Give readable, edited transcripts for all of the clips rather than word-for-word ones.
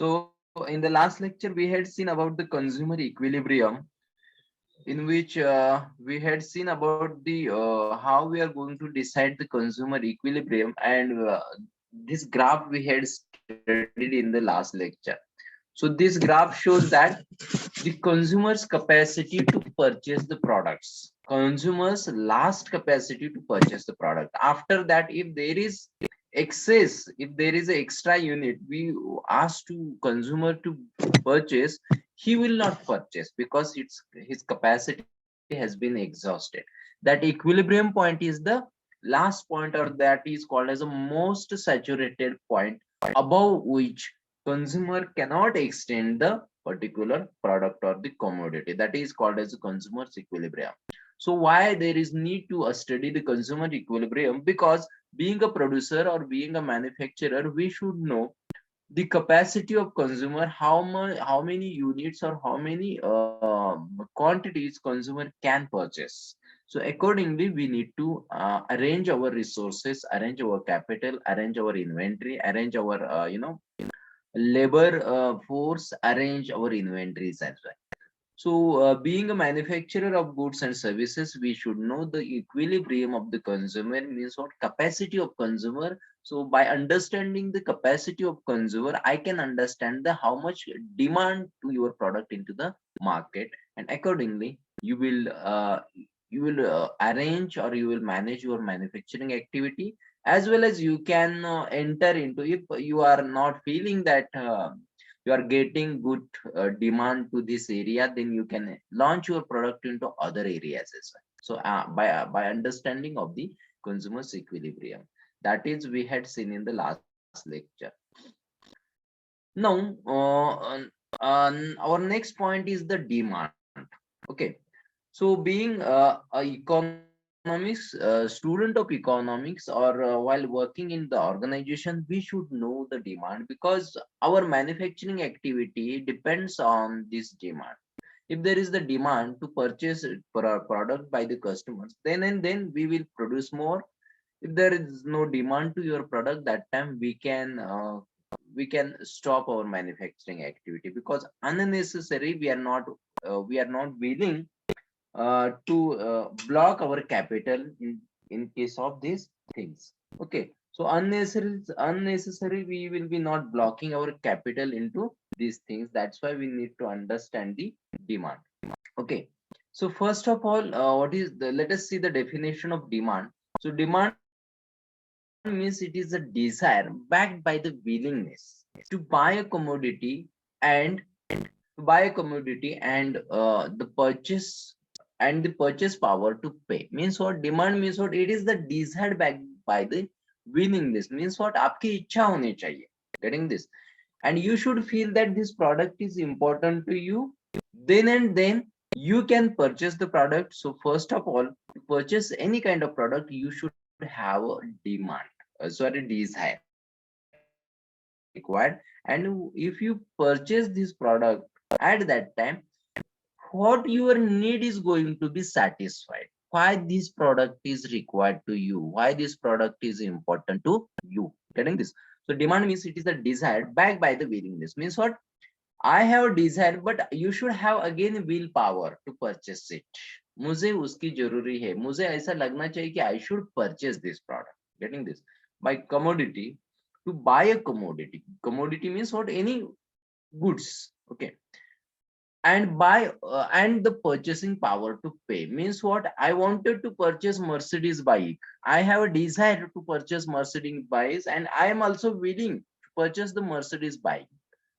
So in the last lecture, we had seen about the consumer equilibrium, in which we had seen about the how we are going to decide the consumer equilibrium, and this graph we had studied in the last lecture. So this graph shows that the consumer's capacity to purchase the products, consumers last capacity to purchase the product. After that, if there is excess, if there is an extra unit we ask to consumer to purchase, he will not purchase because it's his capacity has been exhausted. That equilibrium point is the last point, or that is called as a most saturated point, above which consumer cannot extend the particular product or the commodity. That is called as a consumer's equilibrium. So why there is need to study the consumer equilibrium? Because being a producer or being a manufacturer, we should know the capacity of consumer, how much, how many units or how many quantities consumer can purchase. So accordingly we need to arrange our resources, arrange our capital, arrange our inventory, arrange our labor force, arrange our inventories as well. So, being a manufacturer of goods and services, we should know the equilibrium of the consumer, means what capacity of consumer. So, by understanding the capacity of consumer, I can understand the how much demand to your product into the market, and accordingly, you will arrange or you will manage your manufacturing activity, as well as you can enter into, if you are not feeling that you are getting good demand to this area, then you can launch your product into other areas as well. So by understanding of the consumer's equilibrium, that is we had seen in the last lecture. Now our next point is the demand. Okay, so being a economics student of economics, or while working in the organization, we should know the demand, because our manufacturing activity depends on this demand. If there is the demand to purchase product by the customers, then and then we will produce more. If there is no demand to your product, that time we can stop our manufacturing activity, because unnecessary we are not willing to block our capital in case of these things. Okay, so unnecessary we will be not blocking our capital into these things. That's why we need to understand the demand. Okay, so first of all, what is the, let us see the definition of demand. So demand means it is a desire backed by the willingness to buy a commodity, and the purchase power to pay. Means what? Demand means what? It is the desire backed by the willingness. Means what? आपकी इच्छा होनी चाहिए. Getting this? And you should feel that this product is important to you. Then and then you can purchase the product. So first of all, to purchase any kind of product, you should have a demand. Desire required. And if you purchase this product at that time, what your need is going to be satisfied, why this product is required to you, why this product is important to you. Getting this? So demand means it is a desire backed by the willingness. Means what? I have desire, but you should have again willpower to purchase it. मुझे उसकी जरूरी है, मुझे ऐसा लगना चाहिए कि I should purchase this product. Getting this? By commodity, to buy a commodity. Commodity means what? Any goods. Okay, and buy and the purchasing power to pay. Means what? I wanted to purchase Mercedes bike, I have a desire to purchase Mercedes bikes, and I am also willing to purchase the Mercedes bike,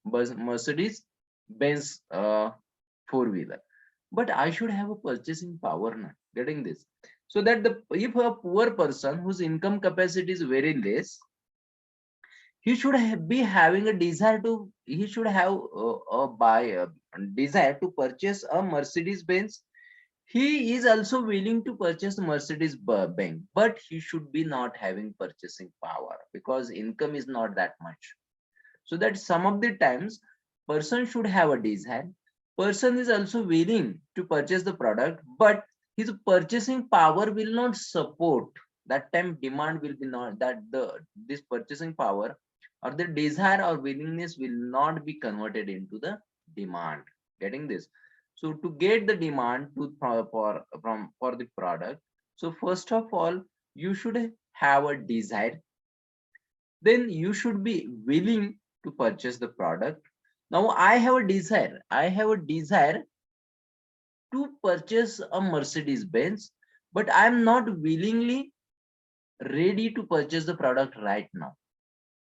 but Mercedes Benz four-wheeler, but I should have a purchasing power now. Getting this? So that the, if a poor person whose income capacity is very less, he should be having a desire to, he should have a buy a desire to purchase a Mercedes Benz. He is also willing to purchase Mercedes Benz, but he should be not having purchasing power, because income is not that much. So that some of the times person should have a desire, person is also willing to purchase the product, but his purchasing power will not support. That time demand will be not that the this purchasing power or the desire or willingness will not be converted into the demand. Getting this? So to get the demand to for the product, so first of all, you should have a desire. Then you should be willing to purchase the product. Now I have a desire. I have a desire to purchase a Mercedes Benz, but I am not willingly ready to purchase the product right now.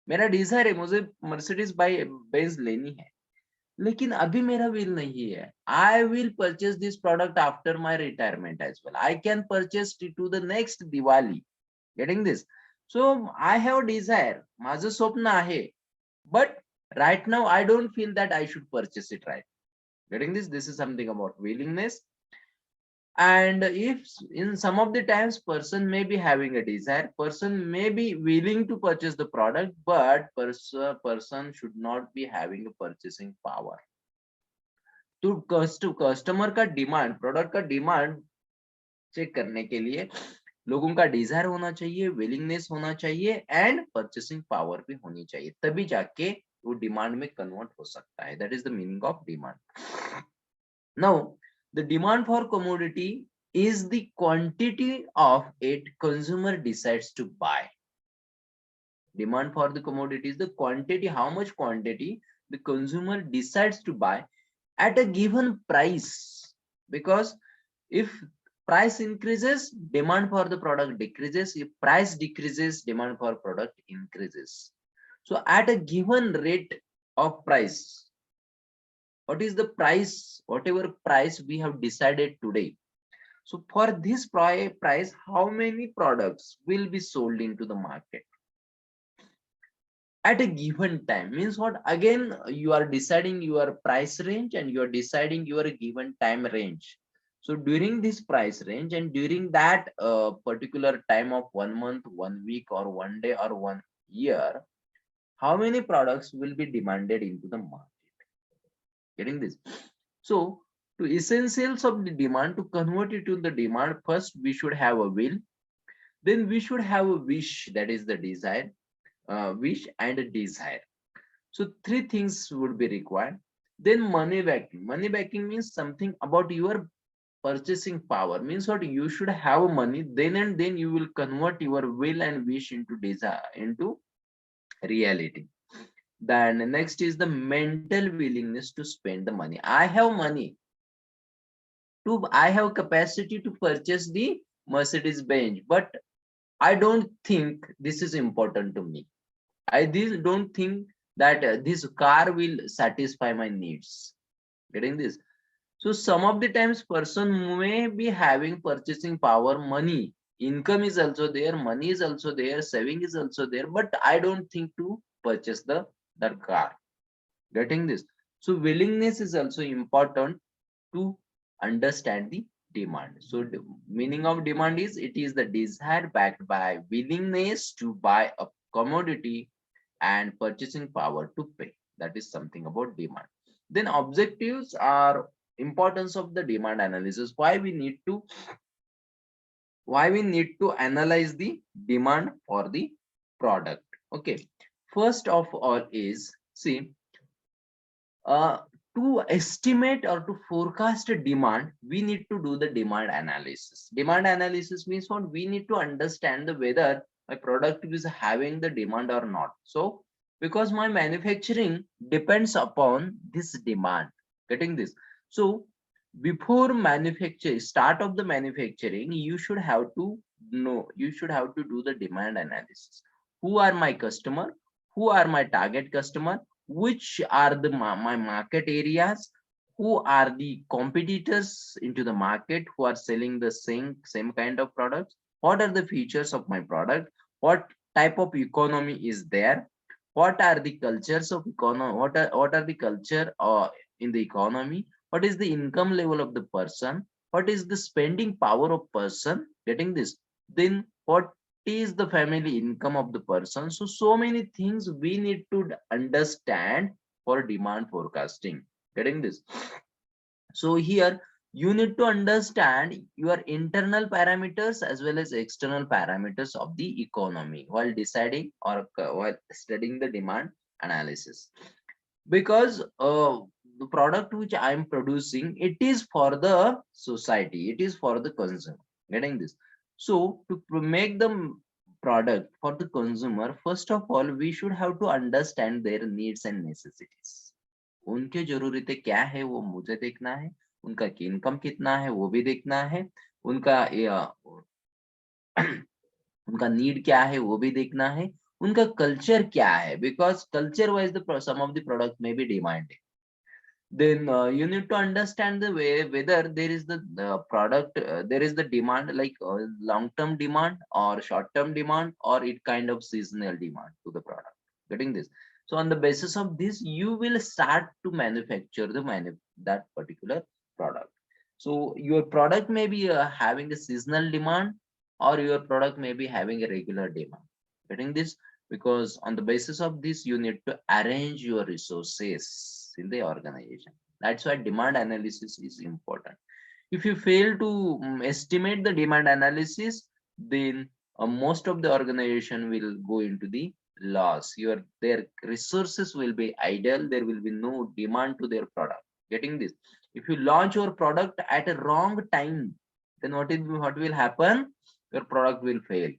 मेरा Dzire है, मुझे Mercedes by Benz लेनी है, लेकिन अभी मेरा will नहीं है. I will purchase this product after my retirement as well. I can purchase it to the next Diwali. Getting this? So I have desire. माझं स्वप्न आहे, but right now I don't feel that I should purchase it right. Getting this? This is something about willingness. And if in some of the times person may be having a desire, person may be willing to purchase the product, but person should not be having a purchasing power. तो customer का demand, product का demand check करने के लिए लोगों का Dzire होना चाहिए, विलिंगनेस होना चाहिए एंड परचेसिंग पावर भी होनी चाहिए, तभी जाके वो डिमांड में कन्वर्ट हो सकता है. That is the meaning of demand. Now the demand for commodity is the quantity of it consumer decides to buy. Demand for the commodity is the quantity, how much quantity the consumer decides to buy at a given price. Because if price increases, demand for the product decreases. If price decreases, demand for product increases. So at a given rate of price, what is the price, whatever price we have decided today, so for this price how many products will be sold into the market at a given time? Means what? Again, you are deciding your price range and you are deciding your given time range. So during this price range and during that particular time of 1 month, 1 week, or 1 day, or 1 year, how many products will be demanded into the market? Getting this? So to essentials of the demand, to convert it to the demand, first we should have a will, then we should have a wish, that is the desire, wish and a desire. So three things would be required. Then money backing. Money backing means something about your purchasing power. Means what? You should have money, then and then you will convert your will and wish into desire, into reality. Then next is the mental willingness to spend the money. I have money I have capacity to purchase the Mercedes Benz, but I don't think this is important to me. I don't think that this car will satisfy my needs. Getting this? So some of the times person may be having purchasing power, money, income is also there, money is also there, saving is also there, but I don't think to purchase that car. Getting this? So willingness is also important to understand the demand. So the meaning of demand is, it is the desire backed by willingness to buy a commodity and purchasing power to pay. That is something about demand. Then objectives are importance of the demand analysis. Why we need to analyze the demand for the product. Okay, first of all is, see, to estimate or to forecast a demand, we need to do the demand analysis. Demand analysis means what? We need to understand whether my product is having the demand or not. So because my manufacturing depends upon this demand. Getting this? So before start of the manufacturing, you should have to know, you should have to do the demand analysis. Who are my customer? Who are my target customer? Which are the my market areas? Who are the competitors into the market who are selling the same kind of products? What are the features of my product? What type of economy is there? What are the cultures of economy? What are the culture in the economy? What is the income level of the person? What is the spending power of person? Getting this? Then what is the family income of the person? So many things we need to understand for demand forecasting. Getting this? So here You need to understand your internal parameters as well as external parameters of the economy while deciding or while studying the demand analysis. Because the product which I am producing, it is for the society, it is for the consumer. Getting this? So to make the product for the consumer, first of all we should have to understand their needs and necessities. उनके जरूरतें क्या है वो मुझे देखना है, उनका income कितना है वो भी देखना है, उनका उनका नीड क्या है वो भी देखना है, उनका कल्चर क्या है, because culture wise the some of the product में भी डिमांड है. Then you need to understand the way whether there is the product there is the demand like long term demand or short term demand, or it kind of seasonal demand to the product. Getting this? So on the basis of this you will start to manufacture that particular product. So your product may be having a seasonal demand, or your product may be having a regular demand. Getting this? Because on the basis of this you need to arrange your resources in the organization. That's why demand analysis is important. If you fail to estimate the demand analysis, then most of the organization will go into the loss. Their resources will be idle, there will be no demand to their product. Getting this? If you launch your product at a wrong time, then what will happen? Your product will fail.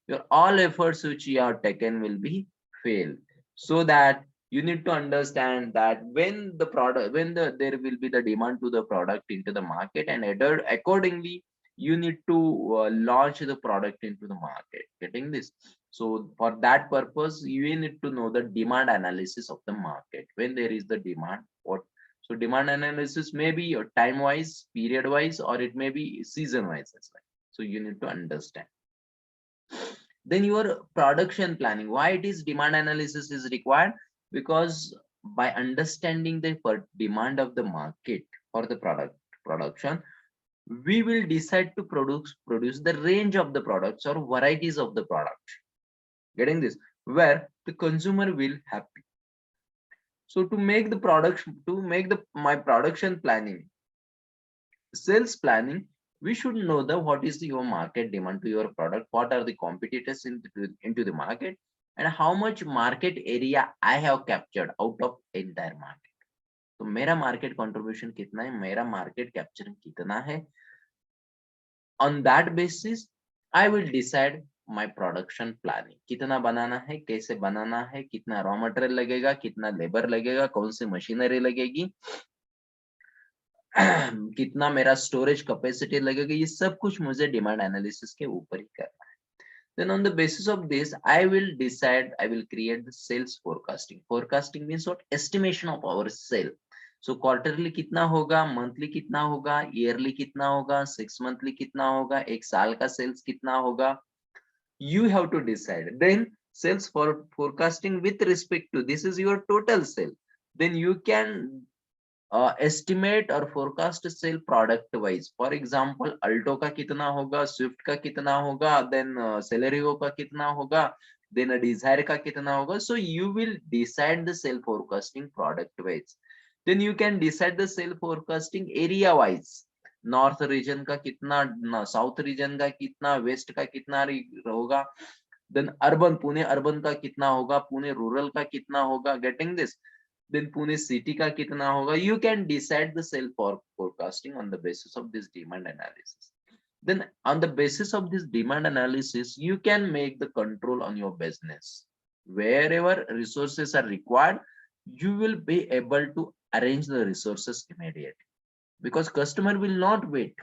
Your all efforts which you have taken will be failed. So that you need to understand that when there will be the demand to the product into the market, and accordingly you need to launch the product into the market. Getting this? So for that purpose you need to know the demand analysis of the market. When there is the demand, what? So demand analysis may be time wise, period wise, or it may be season wise as well. So you need to understand. Then your production planning, why it is demand analysis is required? Because by understanding the demand of the market for the production, we will decide to produce the range of the products or varieties of the product. Getting this? Where the consumer will happy. So to make my production planning, sales planning, we should know what is your market demand to your product, what are the competitors into the market, and how much market area I have captured out of entire market. तो मेरा market contribution कितना है, मेरा market capturing कितना है. On that basis I will decide my production planning. कितना बनाना है, कैसे बनाना है, कितना raw material लगेगा, कितना labor लगेगा, कौन सी machinery लगेगी, कितना मेरा स्टोरेज कैपेसिटी लगेगा, ये सब कुछ मुझे डिमांड एनालिसिस के ऊपर ही करना है. Then on the basis of this I will create the sales forecasting. Forecasting means what? Estimation of our sale. So quarterly कितना होगा, monthly कितना होगा, yearly कितना होगा, 6 monthly कितना होगा, एक साल का sales कितना होगा, you have to decide. Then sales forecasting with respect to this is your total sale. Then you can estimate or forecast sale product wise. For example, Alto का कितना होगा, Swift का कितना होगा, then Celerio का कितना होगा, then Desire का कितना होगा. So you will decide the sale forecasting product wise. Then you can decide the sale forecasting area wise. North region का कितना, South region का कितना, West का कितना होगा, then urban Pune urban का कितना होगा, Pune rural का कितना होगा. Getting this? Then Pune city का कितना होगा. You can decide the sale forecasting on the basis of this demand analysis. Then on the basis of this demand analysis you can make the control on your business. Wherever resources are required, you will be able to arrange the resources immediately, because customer will not wait.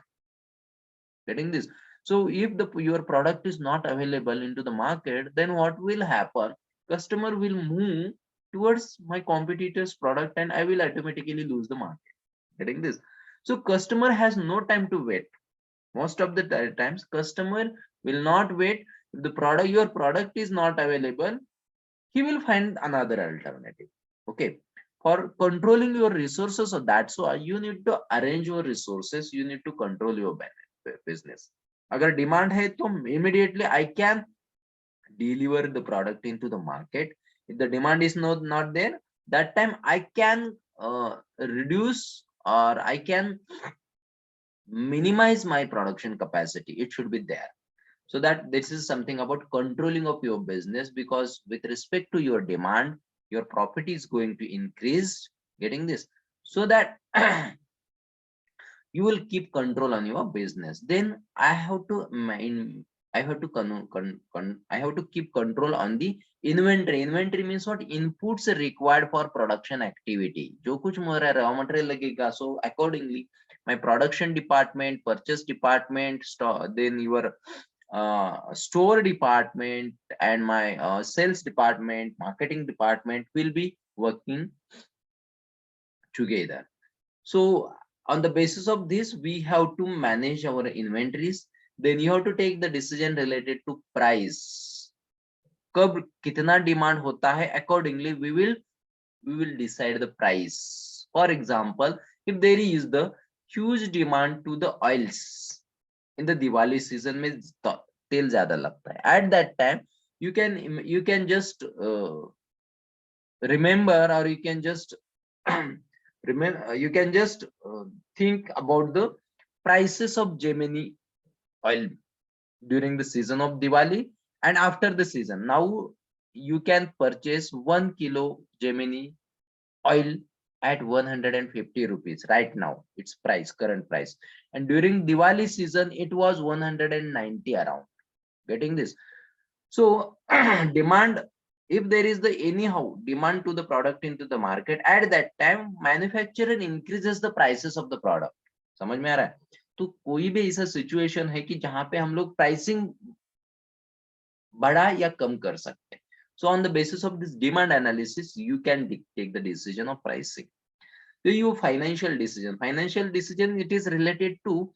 Getting this? So if your product is not available into the market, then what will happen? Customer will move towards my competitor's product and I will automatically lose the market. Getting this? So customer has no time to wait. Most of the times customer will not wait. If your product is not available, he will find another alternative. Okay. For controlling your resources, so that's why you need to arrange your resources, you need to control your business. Agar demand hai to immediately I can deliver the product into the market. If the demand is not there, that time I can reduce, or I can minimize my production capacity. It should be there. So that this is something about controlling of your business, because with respect to your demand, your profit is going to increase. Getting this? So that you will keep control on your business. Then I have to I have to keep control on the inventory. Inventory means what? Inputs required for production activity. जो कुछ मेरा raw material लगेगा, so accordingly my production department, purchase department, store, then your store department, and my sales department, marketing department will be working together. So on the basis of this, we have to manage our inventories. Then you have to take the decision related to price. कब कितना demand होता है, accordingly we will decide the price. For example, if there is the huge demand to the oils in the Diwali season में तेल ज्यादा लगता है, at that time you can just remember, or you can just remember, you can just think about the prices of Gemini oil during the season of Diwali and after the season. Now you can purchase 1 kilo Gemini oil at 150 rupees right now, its price, current price, and during Diwali season it was 190 around. Getting this? So demand, if there is the anyhow demand to the product into the market, at that time manufacturer increases the prices of the product. समझ में आ रहा है? तो कोई भी ऐसा situation है कि जहां पे हम लोग प्राइसिंग बढ़ा या कम कर सकते हैं. So on the basis of this demand analysis, you can take the decision of pricing. So your financial decision, it is related to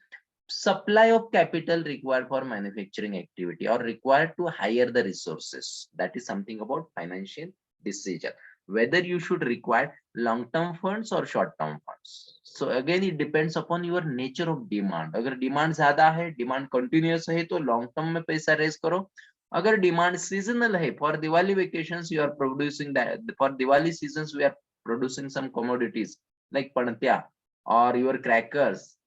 supply of capital required for manufacturing activity or required to hire the resources. That is something about financial decision, whether you should require long-term funds or short-term funds. So again, it depends upon your nature of demand. अगर demand ज्यादा है, demand continuous है, तो long term में पैसा raise करो. अगर demand seasonal है, for Diwali vacations you are producing that, for Diwali seasons we are producing some commodities like panatya or your crackers.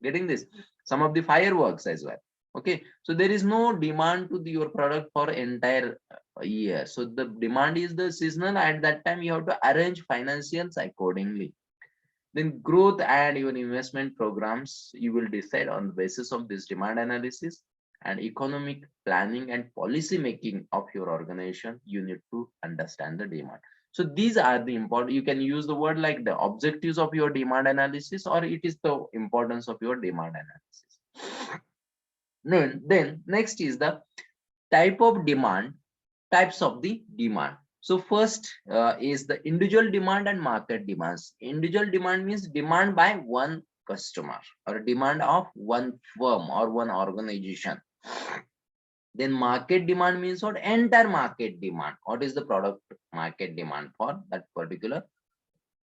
Getting this? Some of the fireworks as well. Okay, so there is no demand to your product for entire year. So the demand is the seasonal. At that time you have to arrange financials accordingly. Then growth and your investment programs, you will decide on the basis of this demand analysis and economic planning and policy making of your organization. You need to understand the demand. So these are the important, you can use the word like the objectives of your demand analysis, or it is the importance of your demand analysis. Then next is the type of demand, types of the demand. So first is the individual demand and market demands. Individual demand means demand by one customer or demand of one firm or one organization. Then market demand means what? Entire market demand. What is the product market demand for that particular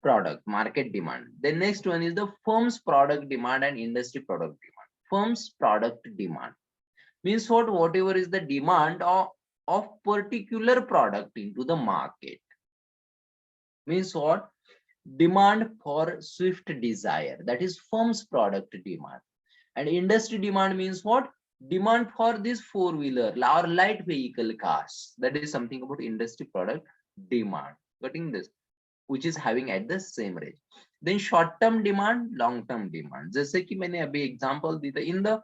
product? Market demand. The next one is the firm's product demand and industry product demand. Firm's product demand means what? Whatever is the demand of particular product into the market. Means what? Demand for swift desire. That is firm's product demand. And industry demand means what? Demand for this four-wheeler or light vehicle cars. That is something about industry product demand. Getting this? Which is having at the same rate. Then short-term demand, long-term demand. जैसे कि मैंने अभी example दी था, in the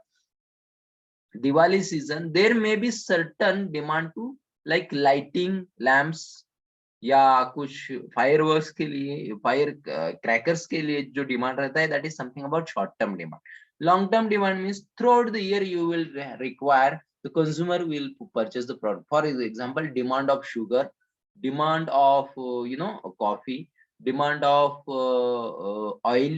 Diwali season, there may be certain demand to like lighting lamps या कुछ fireworks के लिए, fire crackers के लिए जो demand रहता है, that is something about short-term demand. Long-term demand means throughout the year you will require, the consumer will purchase the product. For example, demand of sugar, demand of coffee, demand of oil.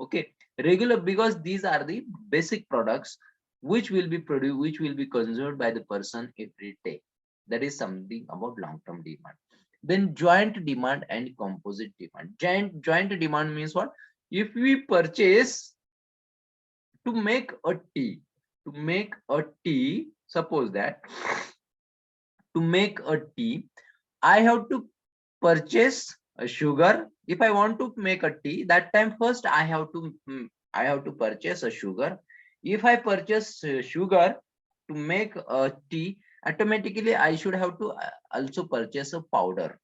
Okay, regular, because these are the basic products which will be produced, which will be consumed by the person every day. That is something about long-term demand. Then joint demand and composite demand. Joint demand means what? If we purchase to make a tea, suppose that to make a tea, I have to purchase a sugar. If I want to make a tea, that time first I have to I have to purchase a sugar. If I purchase sugar to make a tea, automatically I should have to also purchase a powder,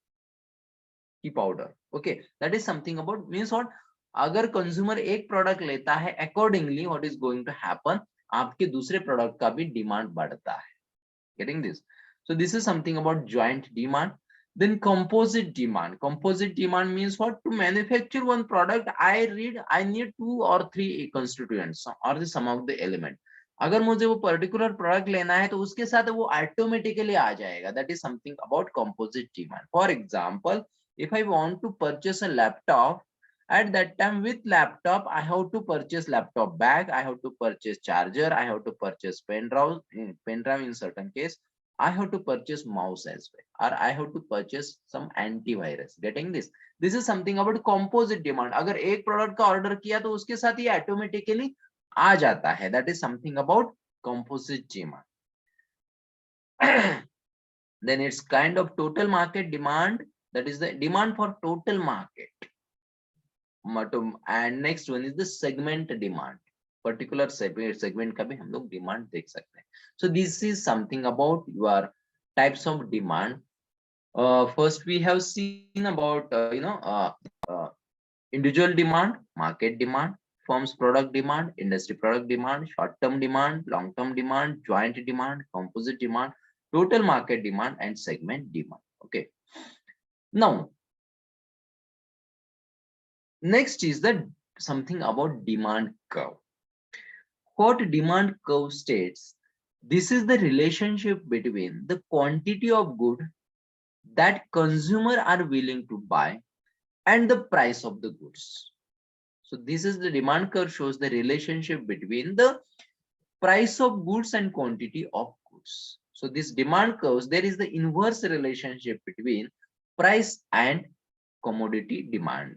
tea powder. Okay, that is something about means what, अगर consumer एक product लेता है accordingly what is going to happen, आपके दूसरे product का भी demand बढ़ता है. Getting this? So this is something about joint demand. Then composite demand. Composite demand means what? To manufacture one product, I need two or three constituents or the sum of the element. अगर मुझे वो particular product लेना है तो उसके साथ वो automatically आ जाएगा. That is something about composite demand. For example, if I want to purchase a laptop, at that time with laptop I have to purchase laptop bag, I have to purchase charger, I have to purchase pen drive in certain case, I have to purchase mouse as well, or I have to purchase some antivirus. Getting this? This is something about composite demand. अगर एक product का order किया तो उसके साथ ये automatically आ जाता है. That is something about composite demand. Then it's kind of total market demand. That is the demand for total market. And next one is the segment demand. Particular segment का भी हम लोग demand देख सकते हैं. So this is something about your types of demand. First we have seen about individual demand, market demand, firms product demand, industry product demand, short-term demand, long-term demand, joint demand, composite demand, total market demand, and segment demand. Okay. Now, next is the something about demand curve. What demand curve states? This is the relationship between the quantity of good that consumer are willing to buy and the price of the goods. So this is the demand curve, shows the relationship between the price of goods and quantity of goods. So this demand curves, there is the inverse relationship between price and commodity demand.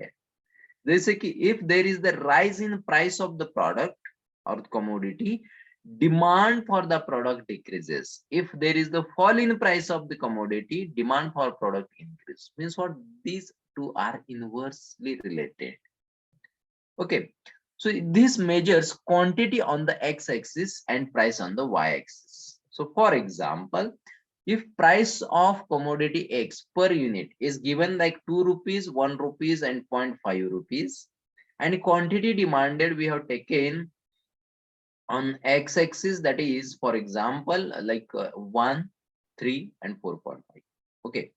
जैसे कि if there is the rise in price of the product or commodity, demand for the product decreases. If there is the fall in price of the commodity, demand for product increase. Means what? These two are inversely related. Okay, so this measures quantity on the x-axis and price on the y-axis. So for example, if price of commodity X per unit is given like 2 rupees, 1 rupees and 0.5 rupees, and quantity demanded we have taken on x-axis, that is for example like 1, 3 and 4.5. Okay,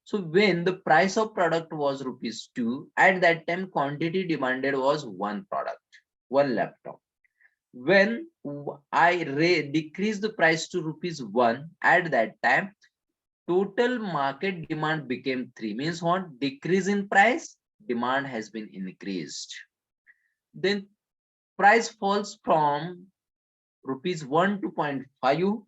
so when the price of product was rupees 2, at that time quantity demanded was one product, one laptop. When I decrease the price to rupees 1, at that time total market demand became 3. Means what? Decrease in price, demand has been increased. Then price falls from rupees 1 to 0.5,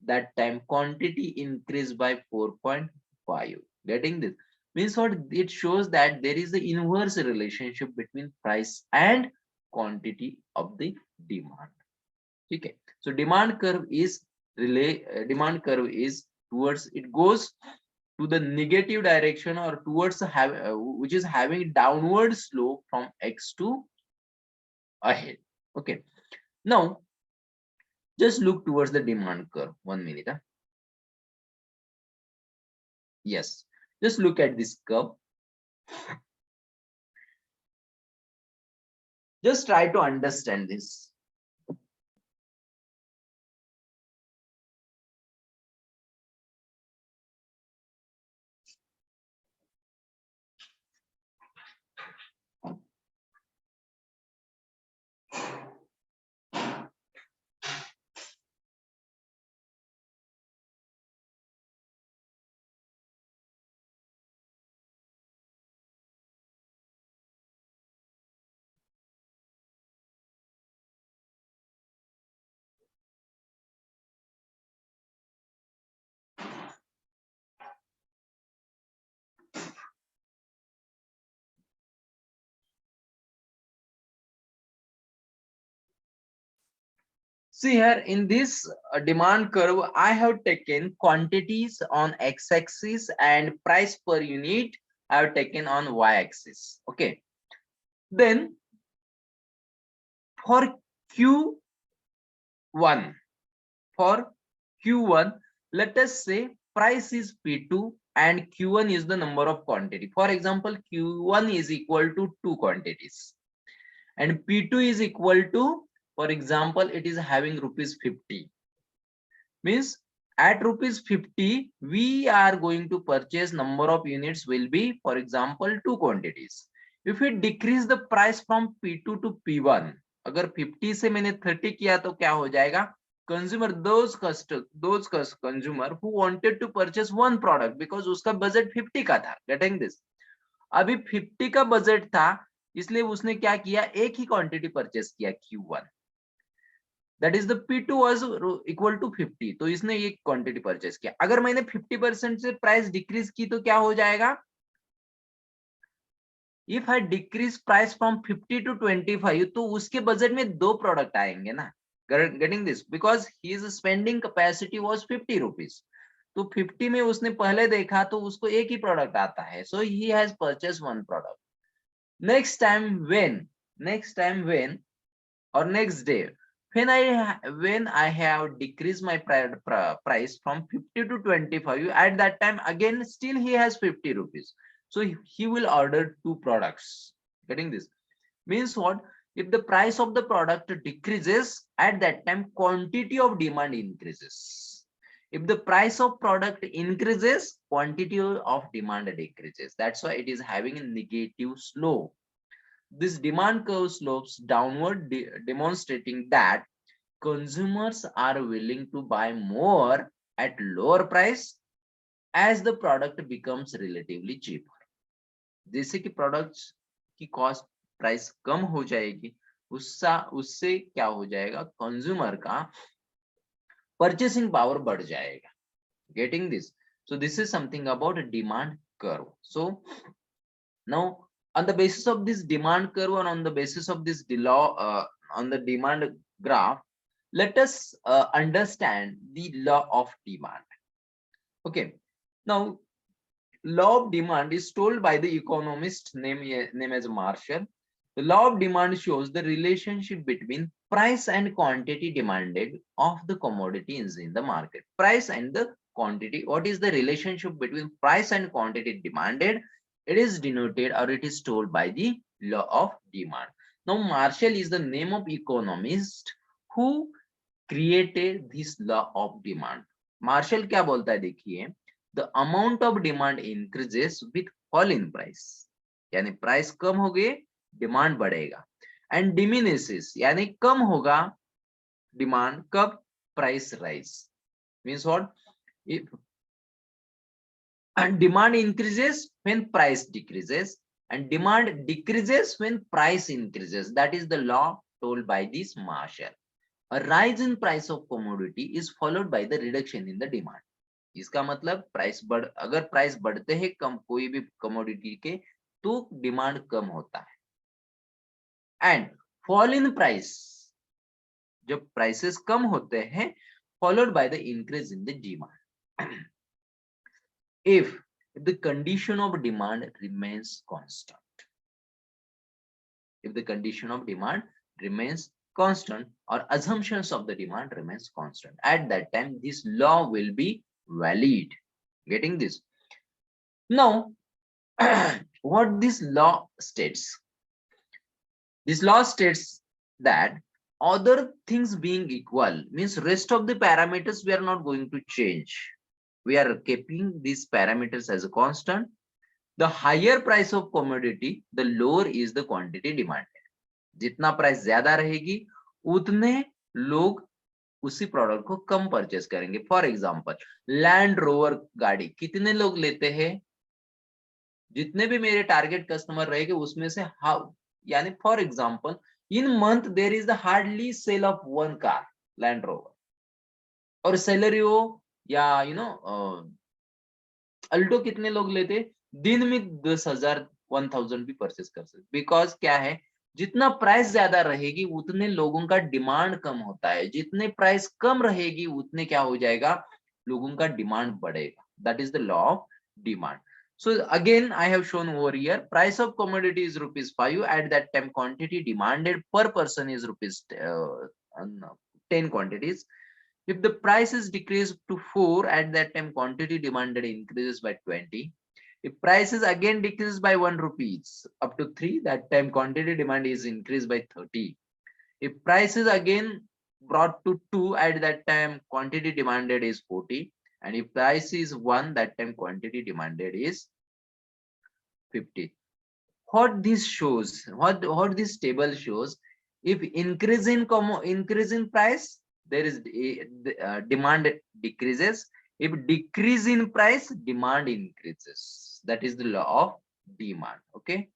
that time quantity increased by 4.5. Getting this? Means what? It shows that there is the inverse relationship between price and quantity of the demand. Okay, so demand curve is towards, it goes to the negative direction or towards which is having downward slope from x to ahead. Okay, now just look towards the demand curve. 1 minute. Yes, just look at this curve. Just try to understand this. See here in this demand curve, I have taken quantities on x-axis and price per unit I have taken on y-axis. Okay, then For Q1, for Q1, let us say price is P2 and Q1 is the number of quantity. For example, Q1 is equal to 2 quantities and P2 is equal to, for example, it is having rupees 50. Means at rupees 50, we are going to purchase number of units will be, for example, 2 quantities. If we decrease the price from P2 to P1, अगर 50 से मैंने 30 किया तो क्या हो जाएगा? Consumer, those consumer who wanted to purchase one product because उसका budget 50 का था. Getting this? अभी 50 का बजट था, इसलिए उसने क्या किया? एक ही क्वांटिटी परचेस किया Q1. That is the P2 was equal to 50. तो इसने एक क्वांटिटी परचेस किया. अगर मैंने 50% से प्राइस डिक्रीज की तो क्या हो जाएगा? If I decrease price from 50 to 25, तो उसके बजट में 2 प्रोडक्ट आएंगे ना. Getting this? Because his spending capacity was 50 rupees. तो 50 में उसने पहले देखा तो उसको एक ही प्रोडक्ट आता है. So he has purchased one product. Next time when or next day, when I have decreased my price from 50 to 25, at that time again still he has 50 rupees. So he will order 2 products. Getting this? Means what? If the price of the product decreases, at that time quantity of demand increases. If the price of product increases, quantity of demand decreases. That's why it is having a negative slope. This demand curve slopes downward, demonstrating that consumers are willing to buy more at lower price as the product becomes relatively cheaper. जैसे कि products की cost price कम हो जाएगी, उससे क्या हो जाएगा? Consumer का purchasing power बढ़ जाएगा. Getting this? So this is something about a demand curve. So now, on the basis of this demand curve and on the basis of this on the demand graph, let us understand the law of demand. Okay. Now, law of demand is told by the economist name as Marshall. The law of demand shows the relationship between price and quantity demanded of the commodities in the market. Price and the quantity. What is the relationship between price and quantity demanded? It is denoted or it is told by the law of demand. Now, Marshall is the name of economist who created this law of demand. Marshall क्या बोलता है? देखिए, the amount of demand increases with fall in price. यानी price कम हो गए, demand बढ़ेगा. And diminishes, यानी कम होगा demand कब? Price rise. Means what? If and demand increases when price decreases and demand decreases when price increases. That is the law told by this Marshall. A rise in price of commodity is followed by the reduction in the demand. इसका मतलब अगर price बढ़ते हैं कम कोई भी commodity के तो demand कम होता है. एंड फॉल इन प्राइस, जब प्राइसेस कम होते हैं, followed by the increase in the demand. If the condition of demand remains constant, if the condition of demand remains constant or assumptions of the demand remains constant, at that time this law will be valid. Getting this? Now, what this law states? This law states that other things being equal, means rest of the parameters we are not going to change. We are keeping these parameters as a constant. The higher price of commodity, the lower is the quantity demanded. जितना price ज्यादा रहेगी उतने लोग उसी product को कम purchase करेंगे. For example, land rover गाड़ी कितने लोग लेते हैं? जितने भी मेरे टारगेट कस्टमर रहेंगे उसमें से यानी for example in month there is the hardly sale of 1 car Land Rover, और सेलेरियो या अल्टो कितने लोग लेते? दिन में 10,000 1000 भी परचेस कर सकते. बिकॉज क्या है, जितना प्राइस ज्यादा रहेगी उतने लोगों का डिमांड कम होता है. जितने प्राइस कम रहेगी उतने क्या हो जाएगा? लोगों का डिमांड बढ़ेगा. That is the law of demand. So again, I have shown over here, price of commodity is rupees 5. At that time, quantity demanded per person is rupees 10 quantities. If the price is decreased to 4, at that time, quantity demanded increases by 20. If price is again decreased by 1 rupees up to 3, that time quantity demand is increased by 30. If price is again brought to 2, at that time quantity demanded is 40. And if price is 1, that time quantity demanded is 50. What this shows, what this table shows, if increase in price, there is demand decreases. If decrease in price, demand increases. That is the law of demand. Okay.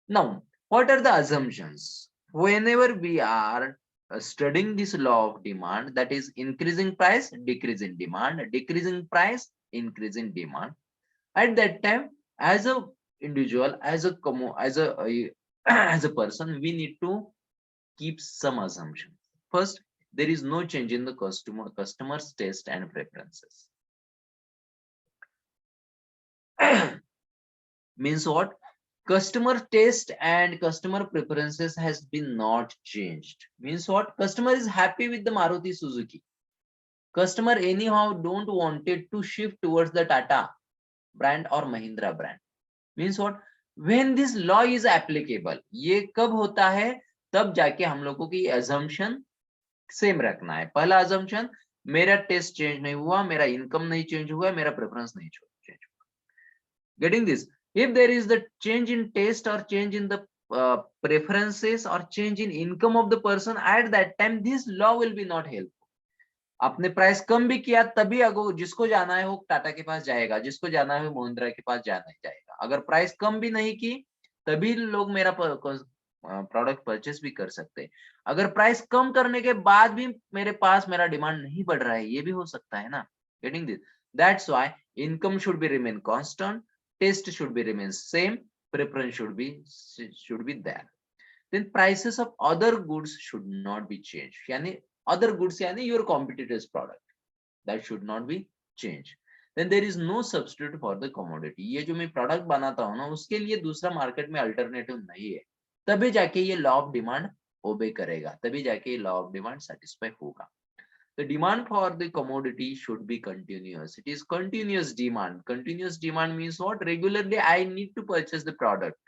Now, what are the assumptions? Whenever we are studying this law of demand, that is increasing price, decrease in demand, decreasing price, increase in demand. At that time, as a individual, as a as a person, we need to keep some assumption. First, there is no change in the customer's taste and preferences. Means what? Customer taste and customer preferences has been not changed. Means what? Customer is happy with the Maruti Suzuki. Customer anyhow don't wanted to shift towards the Tata brand or Mahindra brand. Means what? When this law is applicable, ये कब होता है? तब जाके हम लोगों की assumption same रखना है. पहला assumption, मेरा टेस्ट चेंज नहीं हुआ, मेरा इनकम नहीं चेंज हुआ, मेरा प्रेफरेंस नहीं चेंज हुआ. Getting this? If there is the change in taste or change in the preferences or change in income of the person, at that time this law will be not helpful. आपने price कम भी किया तभी अगर जिसको जाना है वो टाटा के पास जाएगा, जिसको जाना है वो महिंद्रा के पास जाना जाएगा. अगर प्राइस कम भी नहीं की तभी लोग मेरा प्रोडक्ट परचेस भी कर सकते हैं. अगर प्राइस कम करने के बाद भी मेरे पास मेरा डिमांड नहीं बढ़ रहा है, ये भी हो सकता है ना. Getting this? That's why income should be remain constant, taste should be remain same, preference should be there. Then prices of other goods should not be changed. यानी other goods यानी your competitor's product, that should not be changed. Then there is no substitute for the commodity. ये जो मैं product बनाता हूँ ना, उसके लिए दूसरा मार्केट में अल्टरनेटिव नहीं है. तभी जाके ये लॉ ऑफ डिमांड ओबे करेगा, तभी जाके ये लॉ ऑफ डिमांड सेटिस्फाई होगा. The demand for the commodity should be continuous. It is continuous demand. Continuous demand means what? Regularly I need to purchase the product.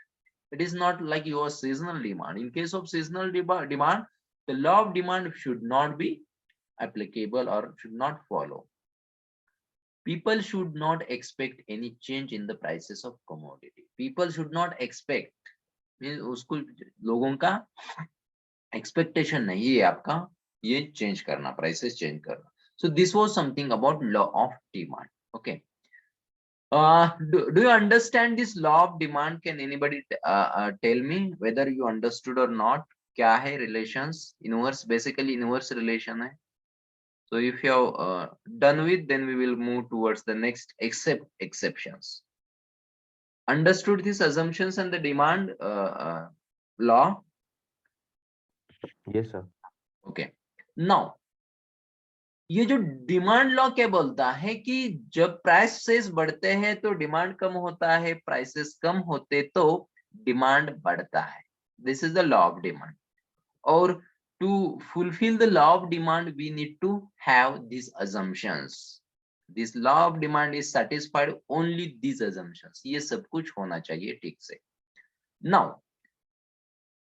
It is not like your seasonal demand. In case of seasonal demand, the law of demand should not be applicable or should not follow. People should not expect any change in the prices of commodity. People should not expect. means उसको लोगों का expectation नहीं है आपका ये change करना, prices change करना. So this was something about law of demand. Okay. Do you understand this law of demand? Can anybody tell me whether you understood or not? क्या है relations? Inverse, basically inverse relation है. So if you have done with, then we will move towards the next exceptions. Understood these assumptions and the demand law? Yes, sir. Okay. Now, ये जो demand law क्या बोलता है कि जब prices बढ़ते हैं तो डिमांड कम होता है, प्राइसेस कम होते तो डिमांड बढ़ता है. This is the law of demand. और to fulfil the law of demand we need to have this assumptions. This law of demand is satisfied only this assumptions. ये सब कुछ होना चाहिए ठीक से. Now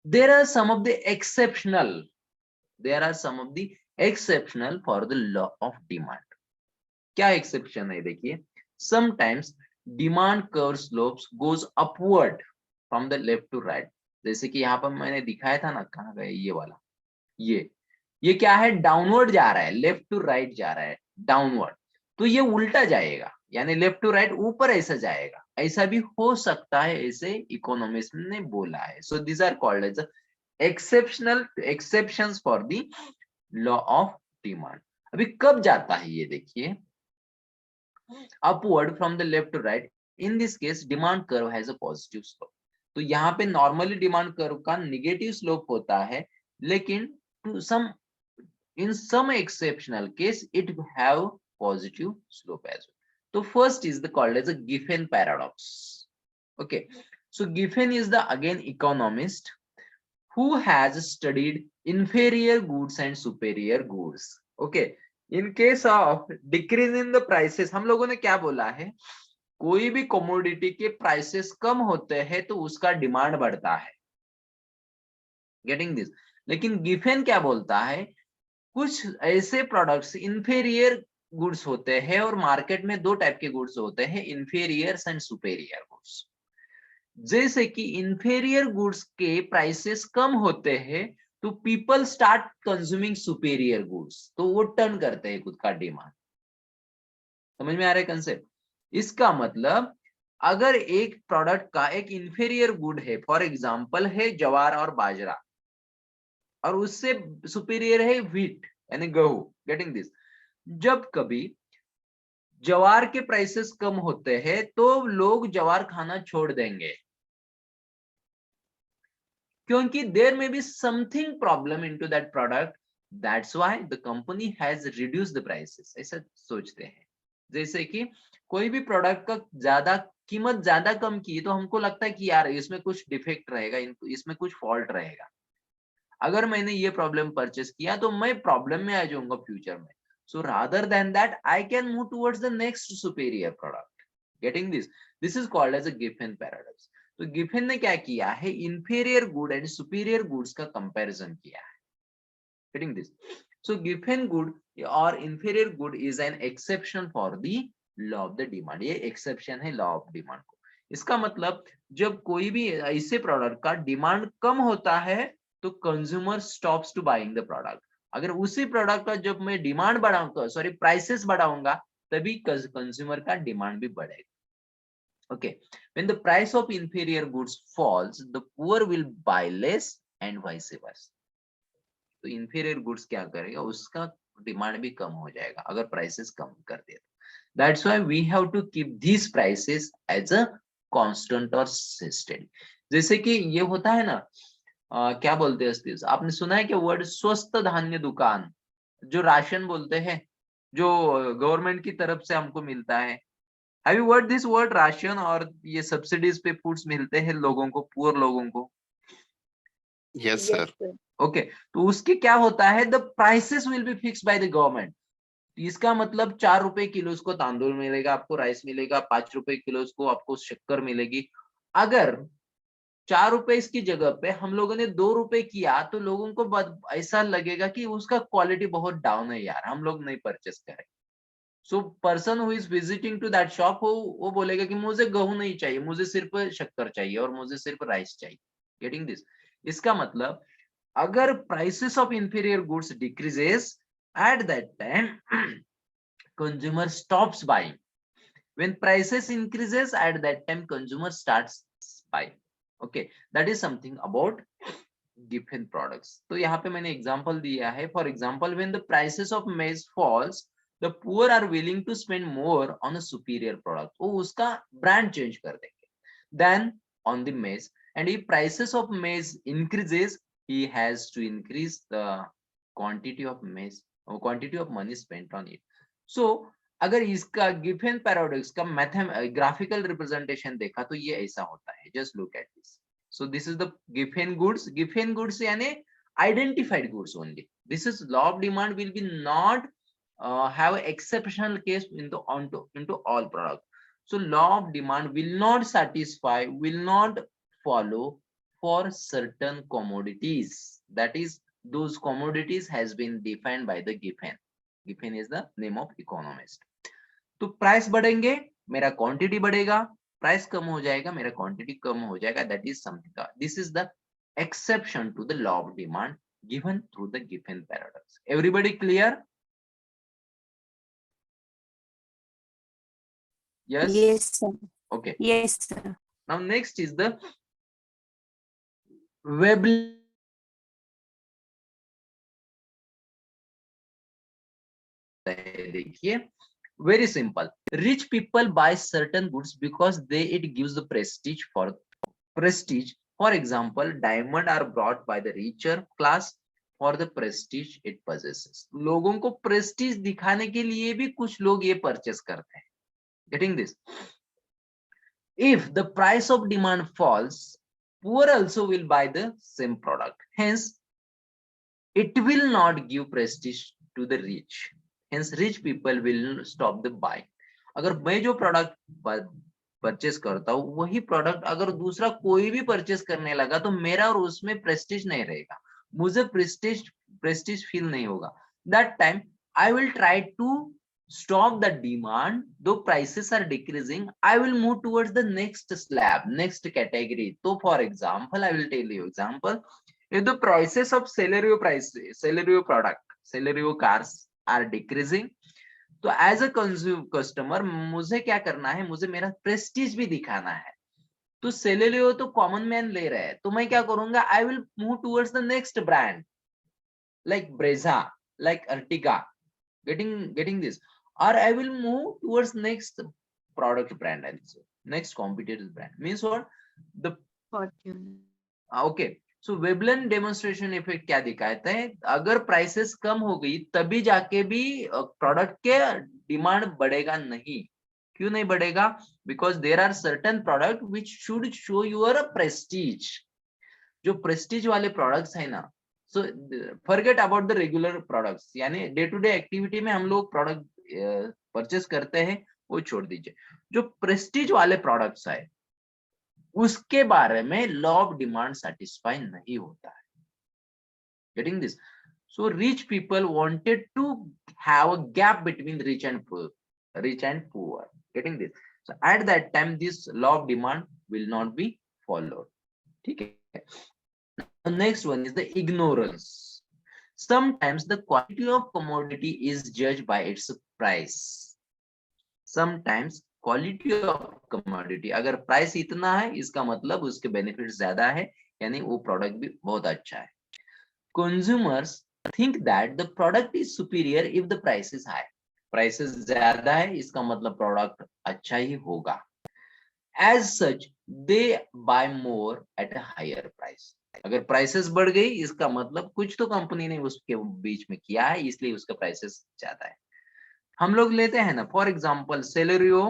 there are some of the exceptional for the law of demand. क्या exception है? देखिए, sometimes demand curve slopes goes upward from the left to right. जैसे कि यहाँ पर मैंने दिखाया था ना, कहाँ गए ये वाला, ये क्या है? डाउनवर्ड जा रहा है, लेफ्ट टू राइट जा रहा है, डाउनवर्ड. तो ये उल्टा जाएगा, यानी लेफ्ट टू राइट ऊपर ऐसा जाएगा. ऐसा भी हो सकता है, ऐसे इकोनॉमिस्ट ने बोला है. So these are called as exceptions for the law of demand. अभी कब जाता है ये देखिए, upward from the left to right. In this case demand curve has a positive slope. तो यहाँ पे नॉर्मली डिमांड कर्व का निगेटिव स्लोप होता है, लेकिन to some in some exceptional case it have positive slope as well. तो first is the called as a Giffen paradox. Okay, so Giffen is the again economist who has studied inferior goods and superior goods. Okay, in case of decrease in the prices, हम लोगों ने क्या बोला है, कोई भी commodity के prices कम होते हैं तो उसका डिमांड बढ़ता है, getting this. लेकिन गिफेन क्या बोलता है, कुछ ऐसे प्रोडक्ट्स इंफीरियर गुड्स होते हैं और मार्केट में दो टाइप के गुड्स होते हैं, इंफीरियर्स एंड सुपेरियर गुड्स. जैसे कि इंफीरियर गुड्स के प्राइसेस कम होते हैं तो people start consuming superior goods, तो वो टर्न करते हैं खुद का डिमांड. समझ में आ रहा है कंसेप्ट? इसका मतलब अगर एक प्रोडक्ट का एक इंफीरियर गुड है, फॉर एग्जांपल है ज्वार और बाजरा, और उससे सुपीरियर है व्हीट यानी गेहूं, गेटिंग दिस. जब कभी ज्वार के प्राइसेस कम होते हैं तो लोग ज्वार खाना छोड़ देंगे, क्योंकि देयर में be something problem into that product, that's why the company has reduced the prices, ऐसा सोचते हैं. जैसे कि कोई भी प्रोडक्ट का कीमत ज्यादा कम की तो हमको लगता है कि यार इसमें कुछ डिफेक्ट रहेगा, इसमें कुछ फॉल्ट रहेगा, अगर मैंने ये प्रॉब्लम परचेस किया तो मैं प्रॉब्लम में आ जाऊंगा फ्यूचर में. So rather than that I can move towards the next superior product, getting this. This is called as a Giffen paradox. तो गिफेन ने क्या किया है, inferior good and superior goods का कंपैरिजन किया है, getting this. So Giffen good और inferior good is an exception for the law of the demand. ये एक्सेप्शन है लॉ ऑफ डिमांड को. इसका मतलब जब कोई भी ऐसे प्रोडक्ट का डिमांड कम होता है तो consumer stops to buying the product. अगर उसी प्रोडक्ट का जब मैं डिमांड बढ़ाऊंगा, सॉरी प्राइसेस बढ़ाऊंगा, तभी कंज्यूमर का डिमांड भी बढ़ेगा. Okay, when the price of inferior goods falls, the poor will buy less and vice versa. तो inferior goods क्या करेगा, उसका डिमांड भी कम हो जाएगा अगर प्राइसेस कम कर दे. That's why we have to keep these prices as a constant or steady. जैसे कि ये होता है ना, क्या बोलते हैं, आपने सुना है क्या वर्ड स्वस्थ धान्य दुकान, जो राशन बोलते हैं, जो गवर्नमेंट की तरफ से हमको मिलता है. Have you heard this word ration, और ये सब्सिडीज पे फूड्स मिलते हैं लोगों को, पुअर लोगों को. Yes, sir. ओके, तो उसके क्या होता है, the prices will be fixed by the government. इसका मतलब 4 रुपए किलो उसको तांदूल मिलेगा, आपको राइस मिलेगा, 5 रुपए किलो उसको आपको शक्कर मिलेगी. अगर 4 रुपए इसकी जगह पे हम लोगों ने 2 रुपए किया तो लोगों को ऐसा लगेगा कि उसका क्वालिटी बहुत डाउन है यार, हम लोग नहीं परचेस करें. So person who is visiting to that shop, वो बोलेगा कि मुझे गेहूं नहीं चाहिए, मुझे सिर्फ शक्कर चाहिए और मुझे सिर्फ राइस चाहिए, गेटिंग दिस. इसका मतलब अगर prices of inferior goods decreases, eight that time consumer stops buying. When prices increases, at that time consumer starts buying. Okay, that is something about given products. तो यहाँ पे मैंने एग्जांपल दिया है. For example, when the prices of maize falls, the poor are willing to spend more on a superior product. वो उसका brand change कर देंगे than on the maize. And if prices of maize increases, he has to increase the quantity of maize or quantity of money spent on it. So अगर इसका Giffen paradox का graphical representation देखा तो ये ऐसा होता है. Just look at this. So this is the Giffen goods. Giffen goods यानी identified goods only. This is law of demand will be not have exceptional case into all product. So law of demand will not satisfy, will not follow for certain commodities. That is, those commodities has been defined by the Giffen. Giffen is the name of economist. तो price बढ़ेंगे, मेरा quantity बढ़ेगा, price कम हो जाएगा, मेरा quantity कम हो जाएगा. That is something, this is the exception to the law of demand given through the Giffen paradox. Everybody clear? Yes? Yes, sir. Okay. Yes, sir. Now next is the Veblen. देखिए, very simple. Rich people buy certain goods because it gives the prestige. For example, diamond are bought by the richer class for the prestige it possesses. लोगों को prestige दिखाने के लिए भी कुछ लोग ये purchase करते हैं. Getting this? If the price of demand falls, poor also will buy the same product. Hence, it will not give prestige to the rich. Hence, rich people will stop the buying. अगर मैं जो product purchase करता हूँ वही product अगर दूसरा कोई भी परचेस करने लगा तो मेरा और उसमें प्रेस्टीज नहीं रहेगा, मुझे प्रेस्टीज फील नहीं होगा. That time I will try to stop the demand. Though prices are decreasing, I will move towards the next slab, next category. So for example, I will tell you example. If the prices of Celerio product, Celerio cars are decreasing, तो as a customer मुझे क्या करना है, मुझे मेरा Prestige भी दिखाना है. तो सेलेरियो तो कॉमन मैन ले रहा है, तो मैं क्या करूंगा, I will move towards the next brand like Brezza, like Ertiga. Getting this, or I will move towards next product brand also, next competitor brand. Means what? The okay. So Veblen demonstration effect क्या दिखाता है, अगर prices कम हो गई तभी जाके भी product के डिमांड बढ़ेगा नहीं. क्यों नहीं बढ़ेगा? Because there are certain product which should show your prestige. जो प्रेस्टीज वाले प्रोडक्ट्स है ना, so forget about the regular products, यानी डे टू डे एक्टिविटी में हम लोग प्रोडक्ट परचेस करते हैं वो छोड़ दीजिए. जो प्रेस्टीज वाले प्रोडक्ट्स है उसके बारे में लॉ ऑफ डिमांड सेटिस्फाई नहीं होता है. Getting this? So rich people wanted to have a gap between rich and poor. Getting this? So at that time this law of demand will not be followed. ठीक है. The next one is the ignorance. Sometimes the quality of commodity is judged by its price. Sometimes quality of commodity, अगर price इतना है इसका मतलब उसके benefit ज्यादा है, यानी वो प्रोडक्ट भी बहुत अच्छा है. Consumers think that the product is superior if the price is high. Prices ज्यादा है इसका मतलब प्रोडक्ट अच्छा ही होगा. As such, they buy more at a higher price. अगर प्राइसेस बढ़ गई इसका मतलब कुछ तो कंपनी ने उसके बीच में किया है, इसलिए उसका प्राइसेस ज्यादा है. हम लोग लेते हैं ना, for example Celerio,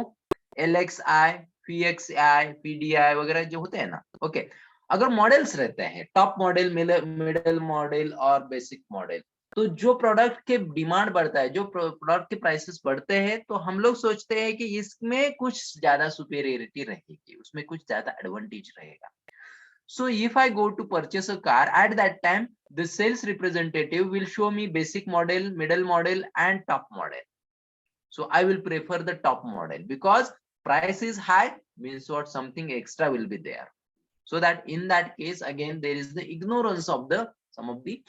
LXI, PXI, PDI वगैरह जो होते हैं ना. ओके. अगर मॉडल्स रहते हैं, टॉप मॉडल, मिडिल मॉडल और बेसिक मॉडल, तो जो प्रोडक्ट के डिमांड बढ़ता है, जो प्रोडक्ट के प्राइसेस बढ़ते हैं, तो हम लोग सोचते हैं कि इसमें कुछ ज्यादा सुपीरियरिटी रहेगी, उसमें कुछ ज्यादा एडवांटेज रहेगा. So if I go to purchase a car, at that time the sales representative will show me basic model, middle model and top model. So I will prefer the top model because price is high, means what, something extra will be there. So that in that case again there is the ignorance of the some of the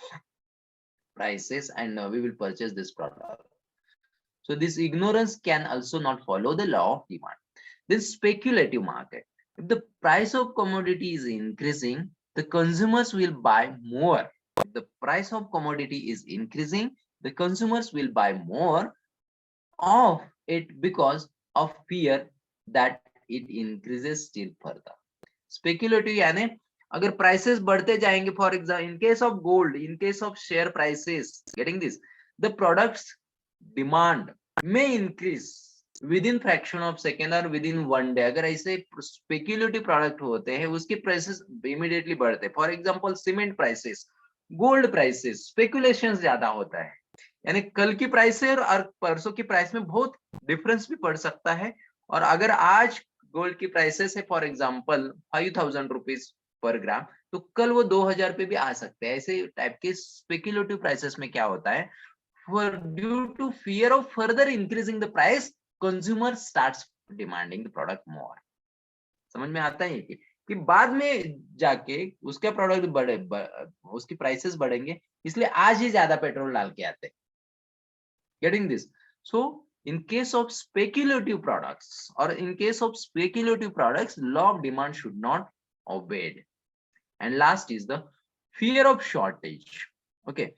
prices, and we will purchase this product. So this ignorance can also not follow the law of demand. This speculative market. If the price of commodity is increasing, the consumers will buy more. If the price of commodity is increasing, the consumers will buy more of it because of fear that it increases still further. Speculative यानी अगर prices बढ़ते जाएंगे, for example, in case of gold, in case of share prices, getting this, the products demand may increase within fraction of second or within one day. अगर ऐसे speculative product होते हैं उसके prices immediately बढ़ते हैं. For example, cement prices, gold prices, speculations ज्यादा होता है, यानी कल की प्राइस है और परसों की प्राइस में बहुत डिफरेंस भी पड़ सकता है. और अगर आज गोल्ड की प्राइसेस है फॉर एग्जांपल 5000 रुपीज पर ग्राम, तो कल वो 2000 पे भी आ सकते हैं. ऐसे टाइप के स्पेक्युलेटिव प्राइसेस में क्या होता है, for due to fear of further increasing the price, consumer starts demanding the product more. समझ में आता है कि बाद में जाके उसका प्रोडक्ट उसकी प्राइसेस बढ़ेंगे, इसलिए आज ही ज्यादा पेट्रोल डाल के आते. Getting this? So in case of speculative products, law of demand should not obeyed. And last is the fear of shortage. Okay.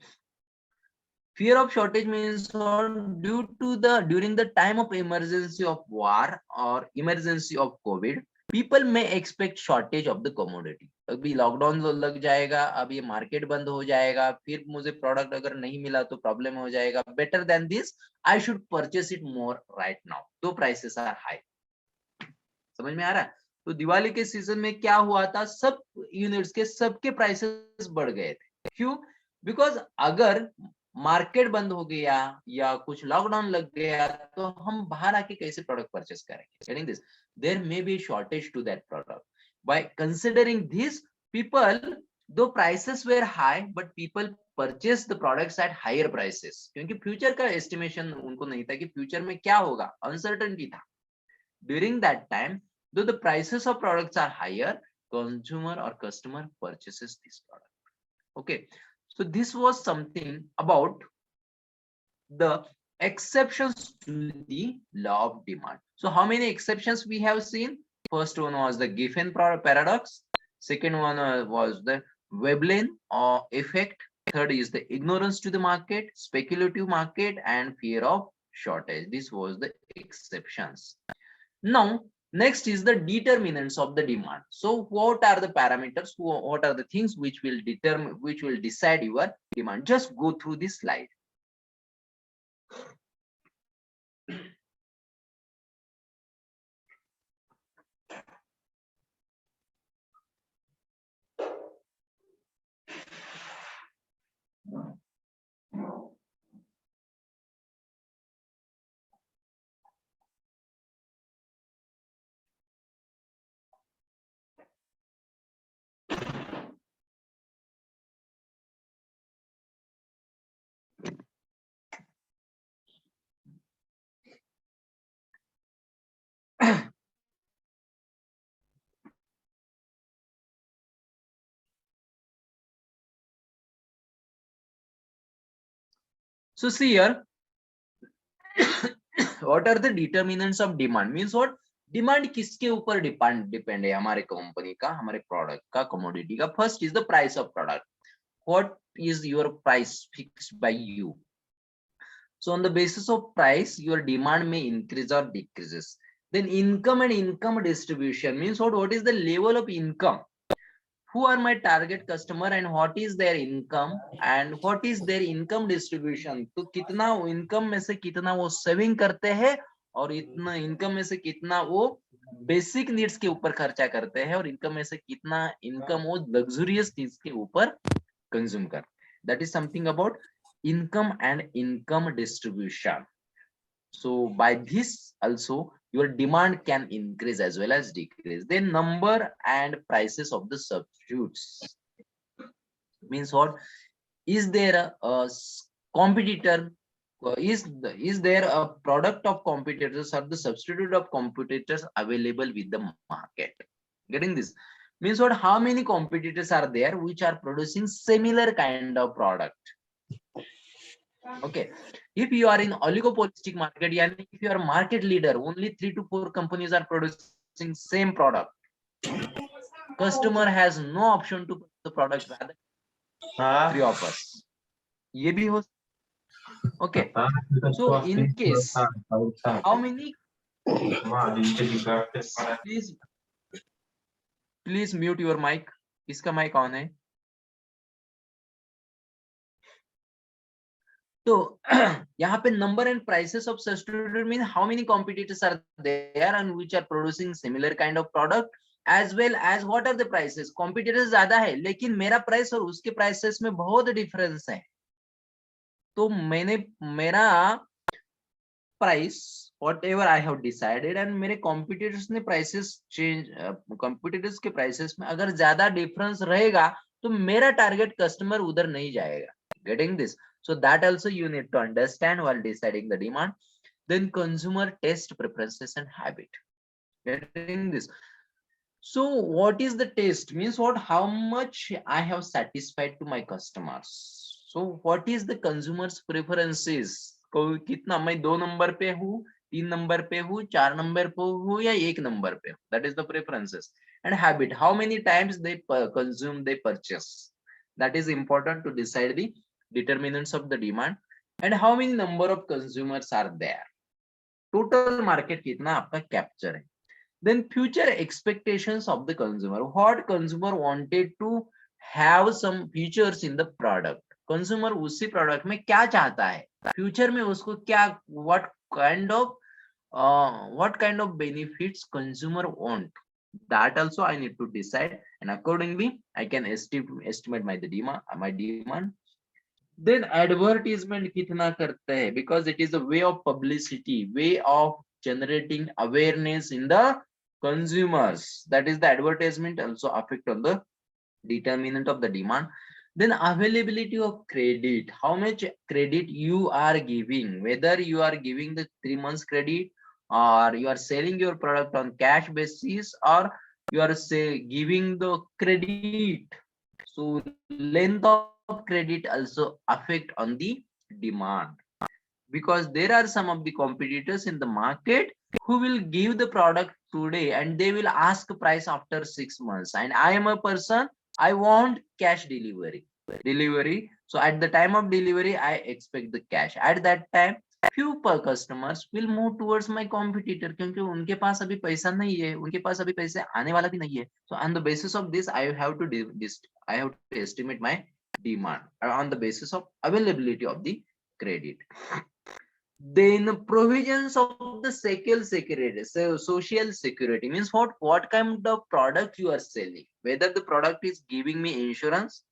Fear of shortage means during the time of emergency of war or emergency of COVID, people में expect shortage of the commodity. अभी lockdown लग जाएगा, अब ये market बंद हो जाएगा, फिर मुझे प्रोडक्ट अगर नहीं मिला तो प्रॉब्लम हो जाएगा। Better than this I should purchase it more right now, तो प्राइसेस आर हाई। समझ में आ रहा है? तो दिवाली के सीजन में क्या हुआ था, सब यूनिट्स के सबके प्राइसेस बढ़ गए थे। क्यों? बिकॉज अगर मार्केट बंद हो गया या कुछ लॉकडाउन लग गया तो हम बाहर आके कैसे प्रोडक्ट परचेस करेंगे? Getting this, there may be shortage to that product. By considering this, people, though prices were high but people purchase the products at higher prices, क्योंकि फ्यूचर का एस्टिमेशन उनको नहीं था कि फ्यूचर में क्या होगा, अनसर्टेनिटी था। During that time, though the prices of products are higher, consumer or customer purchases this product. Okay, so this was something about the exceptions to the law of demand. So how many exceptions we have seen? First one was the Giffen paradox. Second one was the Veblen effect. Third is the ignorance to the market, speculative market, and fear of shortage. This was the exceptions. Now, next is the determinants of the demand. So what are the parameters, what are the things which will determine, which will decide your demand? Just go through this slide. So see here, what are the determinants of demand? Means what? Demand किसके ऊपर depend है? हमारे company का, हमारे product का, commodity का। First is the price of product. What is your price fixed by you? So on the basis of price, your demand may increase or decreases. Then income and income distribution means what is the level of income? Who are my target customer and what is their income and what is their income distribution? तो कितना income में से कितना वो saving करते हैं और इतना income में से कितना वो बेसिक नीड्स के ऊपर खर्चा करते हैं और इनकम में से कितना इनकम वो लग्जरियस चीज के ऊपर कंज्यूम करते हैं. That is something about income and income distribution. So by this also your demand can increase as well as decrease. Then number and prices of the substitutes means what? Is there a competitor? Is there a product of competitors or the substitute of competitors available with the market? Getting this means what? How many competitors are there which are producing similar kind of product? Okay, if you are in oligopolistic market, yani if you are market leader, only 3 to 4 companies are producing same product. Customer has no option to purchase the product rather 3 of us. ये भी हो. Okay, so in case how many, please mute your mic. इसका mic on है. तो यहाँ पे number and prices of substitute mean how many competitors are there and which are producing similar kind of product, as well as what are the prices. competitors ज्यादा है लेकिन मेरा price और उसके प्राइसेस में बहुत डिफरेंस है, तो मैंने मेरा price whatever I have decided and मेरे competitors ने prices change, competitors के prices में अगर ज्यादा difference रहेगा तो मेरा target customer उधर नहीं जाएगा. Getting this? So that also you need to understand while deciding the demand. Then consumer taste, preferences and habit. Getting this? So what is the taste? Means what? How much I have satisfied to my customers. So what is the consumer's preferences? कितना मैं 2 number पे हूँ, 3 number पे हूँ, 4 number पे हूँ या 1 number पे हूँ? That is the preferences. And habit, how many times they consume, they purchase. That is important to decide the determinants of the demand. And how many number of consumers are there? Total market कितना आपका capture है. Then future expectations of the consumer. What consumer wanted to have some features in the product. Consumer उसी product में क्या चाहता है? Future में उसको क्या what kind of benefits consumer want? That also I need to decide, and accordingly I can estimate my demand. Then advertisement कितना करते हैं, because it is a way of publicity, way of generating awareness in the consumers. That is the advertisement also affect on the determinant of the demand. Then availability of credit, how much credit you are giving, whether you are giving the 3 months credit, or you are selling your product on cash basis, or you are giving the credit. So length of credit also affect on the demand, because there are some of the competitors in the market who will give the product today and they will ask price after 6 months, and I am a person, I want cash delivery. So at the time of delivery I expect the cash. At that time few per customers will move towards my competitor, क्योंकि उनके पास अभी पैसा नहीं है, उनके पास अभी पैसे आने वाला भी नहीं है. So on the basis of this I have to estimate my demand on the basis of availability of the credit. Then provisions of the social security means what kind of product you are selling, whether the product is giving me insurance,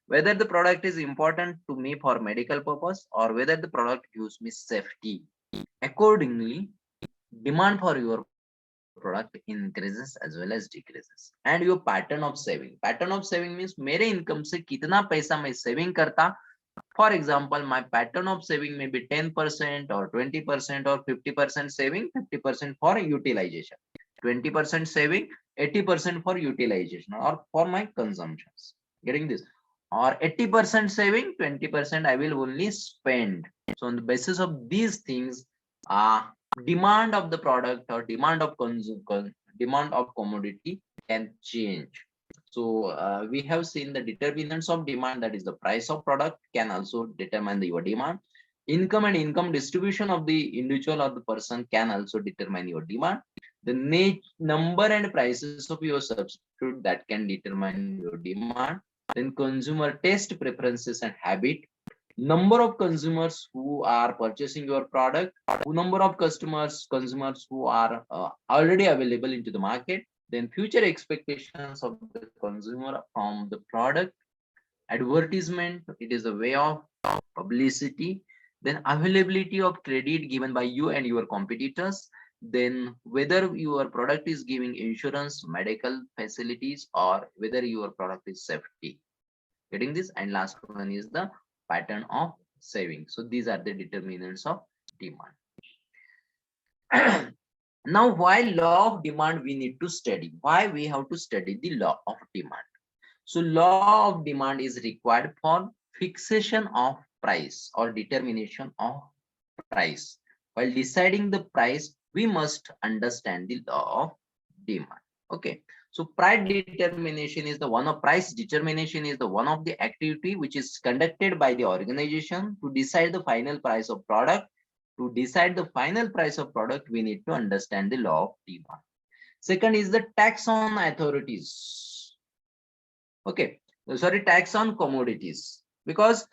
whether the product is important to me for medical purpose, or whether the product gives me safety. Accordingly demand for your product increases as well as decreases. And your pattern of saving means मेरे income से कितना पैसा मैं saving करता. For example, my pattern of saving may be 10% or 20% or 50% saving, 50% for utilization, 20% saving, 80% for utilization or for my consumptions. Getting this? Or 80% saving, 20% I will only spend. So on the basis of these things, demand of the product or demand of commodity can change. So we have seen the determinants of demand, that is the price of product can also determine your demand. Income and income distribution of the individual or the person can also determine your demand. The number and prices of your substitute that can determine your demand. Then consumer taste, preferences and habit. Number of consumers who are purchasing your product, number of consumers who are already available into the market. Then future expectations of the consumer from the product. Advertisement, it is a way of publicity. Then availability of credit given by you and your competitors. Then whether your product is giving insurance, medical facilities, or whether your product is safety. Getting this? And last one is the pattern of saving. So these are the determinants of demand. Now, why law of demand we need to study? Why we have to study the law of demand? So law of demand is required for fixation of price or determination of price. While deciding the price, we must understand the law of demand. Okay. So price determination is the one of the activity which is conducted by the organization to decide the final price of product. To decide the final price of product, we need to understand the law of demand. Second is the tax on authorities. Okay, sorry, tax on commodities. Because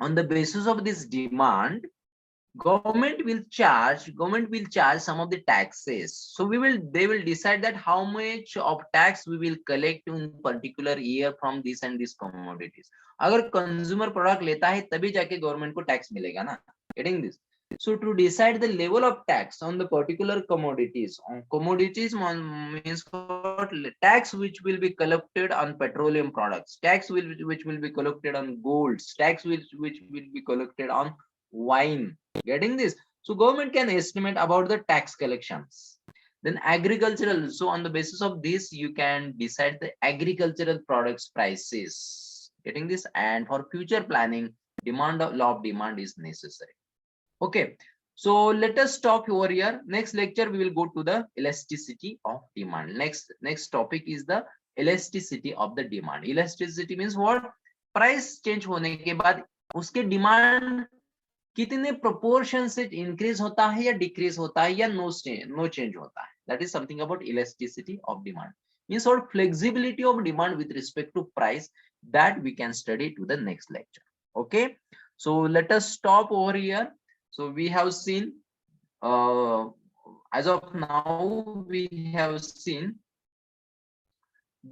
on the basis of this demand, government will charge some of the taxes. So they will decide that how much of tax we will collect in particular year from this and this commodities. अगर consumer product लेता है तभी जाके government को tax मिलेगा ना. Getting this? So to decide the level of tax on the particular commodities, means tax which will be collected on petroleum products, tax which will be collected on golds, tax which will be collected on wine. Getting this? So government can estimate about the tax collections. Then agricultural. So on the basis of this, you can decide the agricultural products prices. Getting this? And for future planning, law of demand is necessary. Okay. So let us stop over here. Next lecture, we will go to the elasticity of demand. Next topic is the elasticity of the demand. Elasticity means what? Price change होने के बाद उसके demand कितने proportion से increase होता है या decrease होता है या नो चेंज होता है. That is something about elasticity of demand. Means what flexibility of demand with respect to price, that we can study to the next lecture. Okay, so let us stop over here. So we have seen as of now we have seen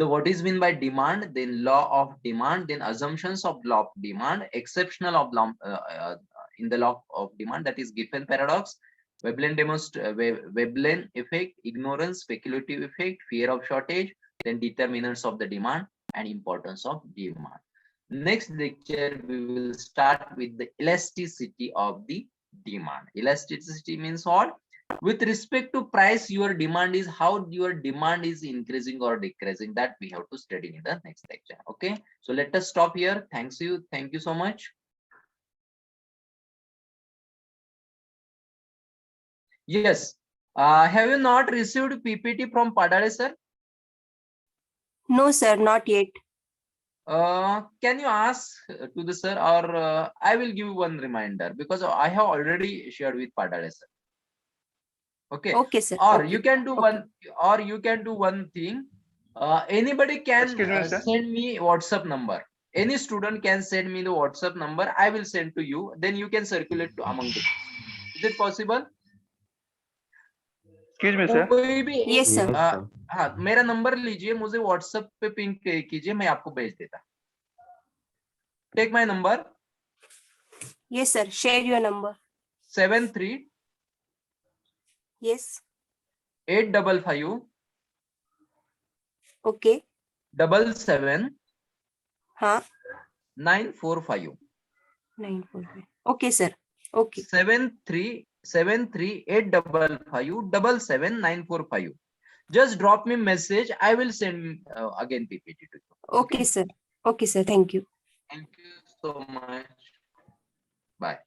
the what is mean by demand, then law of demand, then assumptions of law of demand, exceptional of law in the law of demand, that is Giffen paradox, Veblen effect, ignorance, speculative effect, fear of shortage, then determinants of the demand and importance of demand. Next lecture we will start with the elasticity of the demand. Elasticity means what? With respect to price, your demand is how your demand is increasing or decreasing, that we have to study in the next lecture. Okay, so let us stop here. Thank you so much. Yes, have you not received PPT from Padare sir? No, sir, not yet. Can you ask to the sir, or I will give one reminder because I have already shared with Padare sir. Okay. Okay, sir. Or Okay. you can do Okay. one thing. Anybody can Excuse me, sir. send me WhatsApp number. Any student can send me the WhatsApp number. I will send to you. Then you can circulate to among the. Is it possible? Excuse me, sir. कोई भी Yes, sir. हाँ, मेरा number लीजिए, मुझे WhatsApp पे ping कीजिए, मैं आपको भेज देता. Take my number. Yes, sir. Share your number. 73 Yes. 855 Okay. 77 Huh? 945. 945. Okay, sir. Okay. 73 855 Just drop me message. I will send again PPT to you. Okay, sir. Okay, sir. Thank you. Thank you so much. Bye.